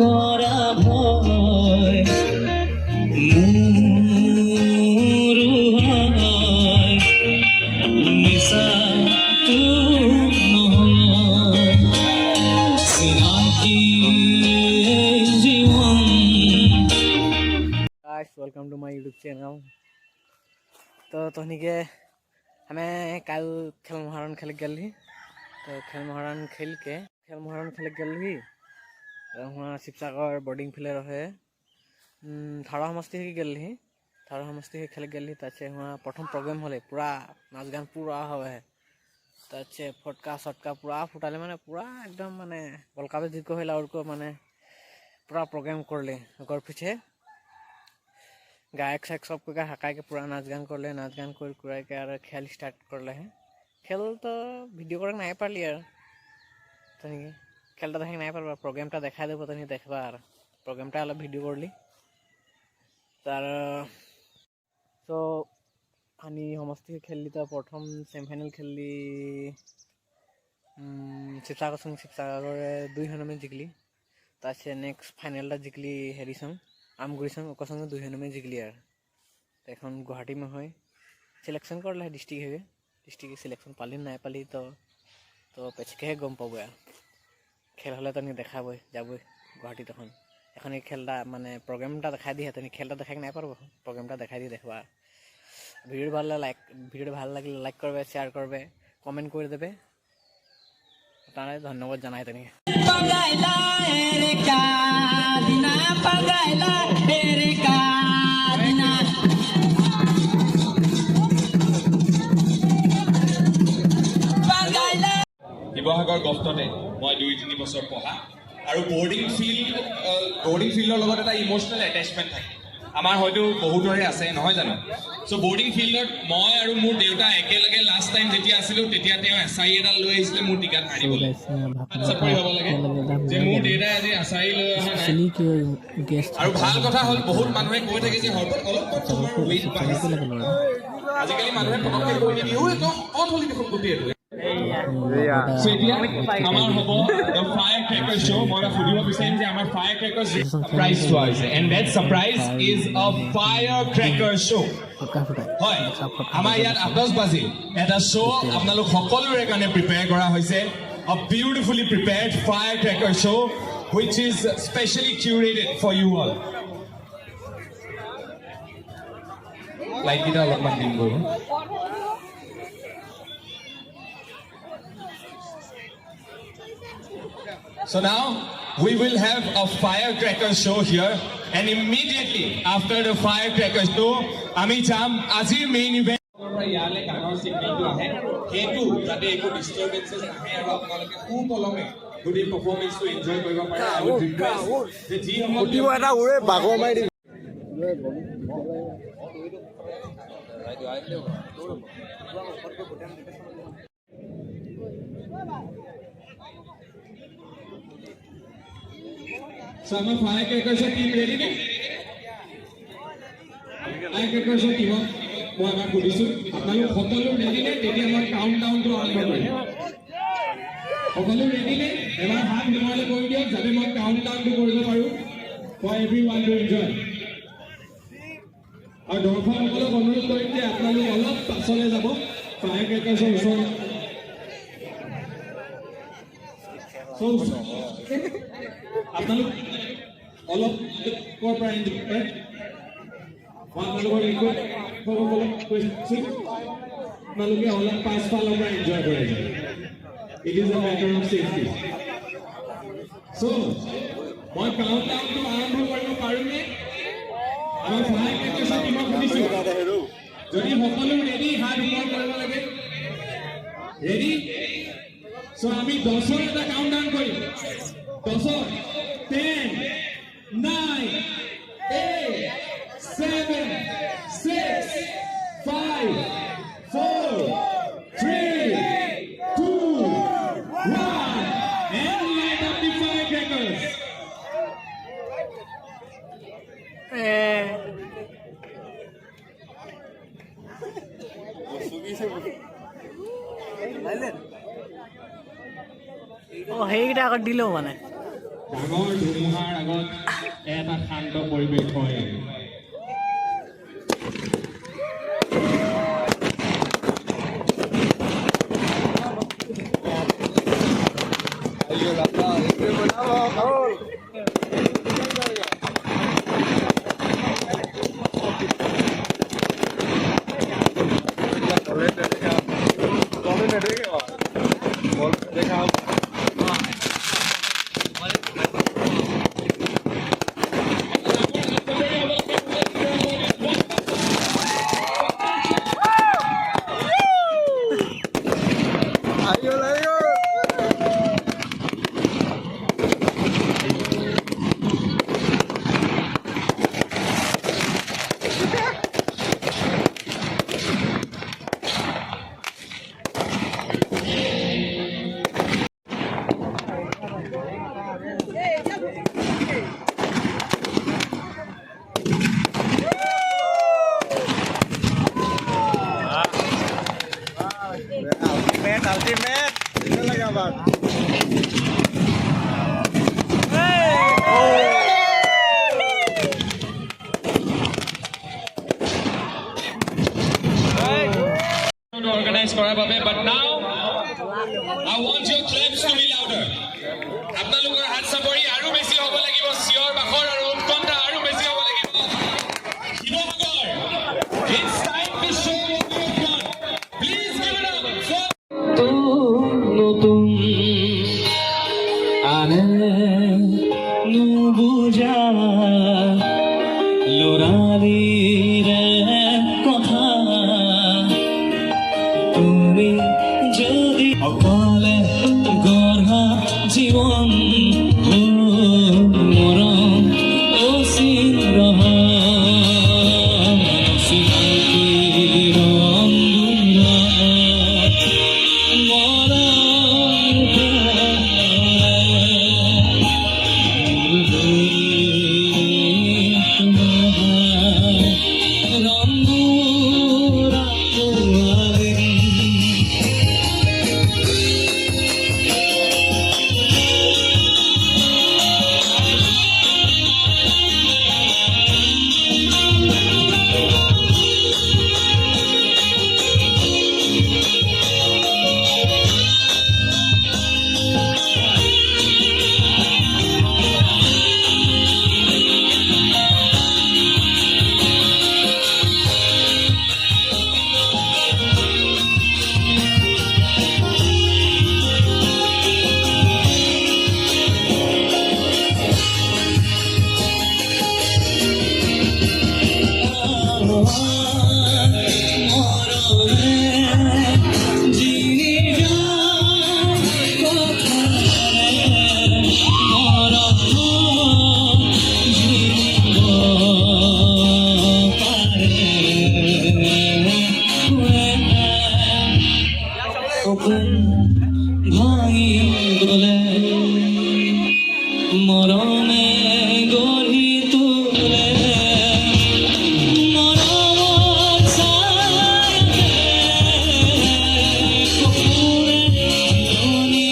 করা ভয় মুরু হয় নিশা তু নহয় চিনাকি জীবন। Guys welcome to my YouTube channel. तो तहनीके हमें कल खेल मोहरन खेल गली। तो खेल मोहरन खेल गली वहाँ शिवसागर बोर्डिंग फिले रहे थारा समस्ती गली खेल गली ताचे वहाँ प्रथम प्रोग्राम हले पूरा नाच गान पूरा हुए ताचे फटका सटका पूरा फुटाले माने पूरा एकदम माने कलकाता जीत को होला और को माने पूरा प्रोग्राम करले ओकर पीछे गायक सायक सबको हकाई के पूरा नाच गान करले नाच गान कर के और खेल स्टार्ट करले है। खेल तो भिडिओ कर नहीं पारली यार तनिके खेलटा देख नहीं पारबा प्रोग्रामटा देखा देबो तनि देखबा और प्रोग्रामटा अलग भिडिओ करली तार तो आनी समस्ती खेलली तो प्रथम सेमीफाइनल खेलली शिवसागर 2 में जिकली तासे नेक्स्ट फाइनलटा जिकली हेरी संग आमगुरी संग ओकर संग 2 में जिकली यार এখন गुवाहाटी में হয় सिलेक्शन कर ले डिस्ट्रिक्ट है डिस्ट्रिक्ट सिलेक्शन पाली ना पाली तो पेचके गम पाब यार खेल हले तनी देखाब जाब गुवाहाटी तक एखन खेलटा माने प्रोग्रामटा देखा दी तनी खेलटा देखा नहीं पारब प्रोग्रामटा देखा दी देखबा भिडिओ ভাল लगे लाइक करबे शेयर करबे कमेंट कर देबे तारे धन्यवाद जानाय तनी पगाइला रे का दिना पगाइला रे का दिना पगाइला শিৱসাগৰ গফটতে মই 2-3 বছৰ পঢ়া আৰু বৰ্ডিং ফিল্ডৰ লগত এটা ইমোশনেল এটাচমেণ্ট থাকে আমাৰ হয়তো বহুতৰে আছে নহয় জানো সো বৰ্ডিং ফিল্ডত মই আৰু মোৰ দেউতা একেলগে লাষ্ট টাইম যেতিয়া আছিলোঁ তেতিয়া তেওঁ এছআই এডাল লৈ আহিছিলে মোৰ টিকাত মাৰিবলৈ চাপৰি হ'ব লাগে যে মোৰ দেউতাই আজি এছআই লৈ অহা নাই আৰু ভাল কথা হ'ল বহুত মানুহে কৈ থাকে যে অলপ ৱেইট বাঢ়িছে আজিকালি মানুহে পটককৈ কৈ নিদিয়ে ঐ তই ক'ত হ'লি দেখোন গোটেইটো So আমাৰ হ'ব the firecracker show মই ফুৰিব বিচাৰিম যে আমাৰ firecracker surprise show আছে and that surprise is a firecracker show হয় আমাৰ ইয়াত 8 বাজি এটা show আপোনালোক সকলোৰে কাৰণে প্ৰিপেয়াৰ কৰা হৈছে a beautifully prepared firecracker show which is specially curated for you all light কিটা অলপমান দিম গ'ল So now we will have a firecracker show here and immediately after the firecracker show ami jam azir main event yale ganar signal to ahe hetu jate eko disturbances nahe aru apnaloke khub olome good performance to enjoy koriba pare I would request je ji homoti eta ore bago mari So I'm a firecracker team ready now? Firecracker team মই আমাক সুধিছোঁ আপোনালোক সকলো ready নে তেতিয়া মই কাউণ্টডাউনটো আৰম্ভ কৰিম সকলো ৰেডি নে এবাৰ হাত নিমালে কৰি দিয়ক যাতে মই কাউণ্টডাউনটো কৰিব পাৰোঁ for everyone to enjoy আৰু দৰ্শকসকলক অনুৰোধ কৰিম যে আপোনালোক অলপ পাছলৈ যাব ফায়াৰক্ৰেকাৰ্ছৰ ওচৰত আপোনালোক অলপ কৰ পৰা এনজয় আপোনালোকৰ ৰিকুৱেষ্ট সকলক কৈছোঁ আপোনালোকে অলপ পাছফালৰ পৰা এনজয় কৰে it is a matter of safety চ' মই কাউণ্টডাউনটো আৰম্ভ কৰিব পাৰোঁনে আমাৰ ফায়াৰক্ৰেকাৰ্ছৰ টীমক সুধিছোঁ যদি সকলো ৰেডি হাত ওপৰ কৰিব লাগে ৰেডি চ' আমি 10ৰ এটা কাউণ্টডাউন কৰিম 10 10 9 8 7 6 5 4 3 2 1 and light up the firecrackers সেইকেইটা আগত দিলেও মানে ডাঙৰ ধুমুহাৰ আগত এটা শান্ত পৰিৱেশ হয় Ultimate. Itu lagi apa? organize কৰাৰ বাবে but now I want your claps to be louder আপোনালোকৰ হাত চাপৰি আৰু বেছি হ'ব লাগিব চিঞৰ বাখৰ আৰু উৎকণ্ঠা আৰু বেছি হ'ব লাগিব Sivsagor it's time to show what you've done please give it up for তো নতুন আনে নুবুজা লৰালিৰ কথা তুমি যদি অকলে গঢ়া জীৱন মৰম অচিন ভাঙি গলে মৰমে গঢ়ি তোলে মৰমৰ ছায়াতে কপোৰে জ্বলি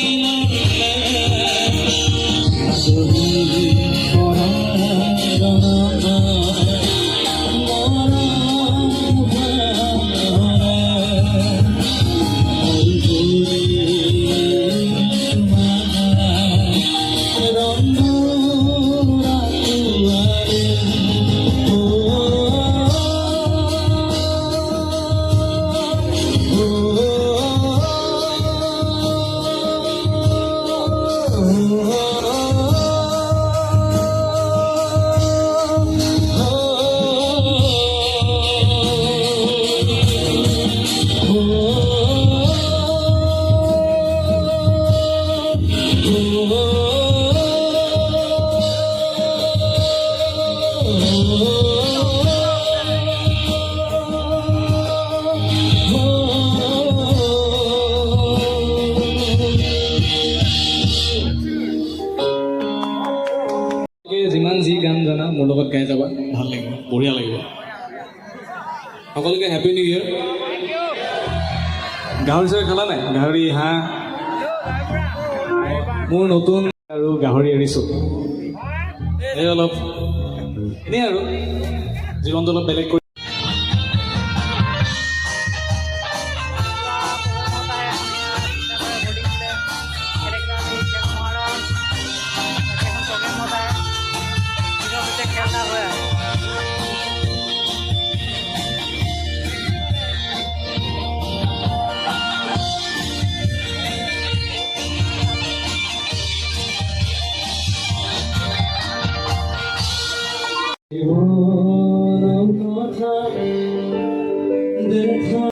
যিমান যি গান জানা মোৰ লগত গাই যাবা ভাল লাগিব বঢ়িয়া লাগিব সকলোকে হেপী নিউ ইয়েৰ গাহৰি চাহৰি খালা নাই গাহৰি হাঁহ মোৰ নতুন আৰু গাহৰি এৰিছোঁ এই অলপ এনেই আৰু জীৱনটো অলপ বেলেগ কৰি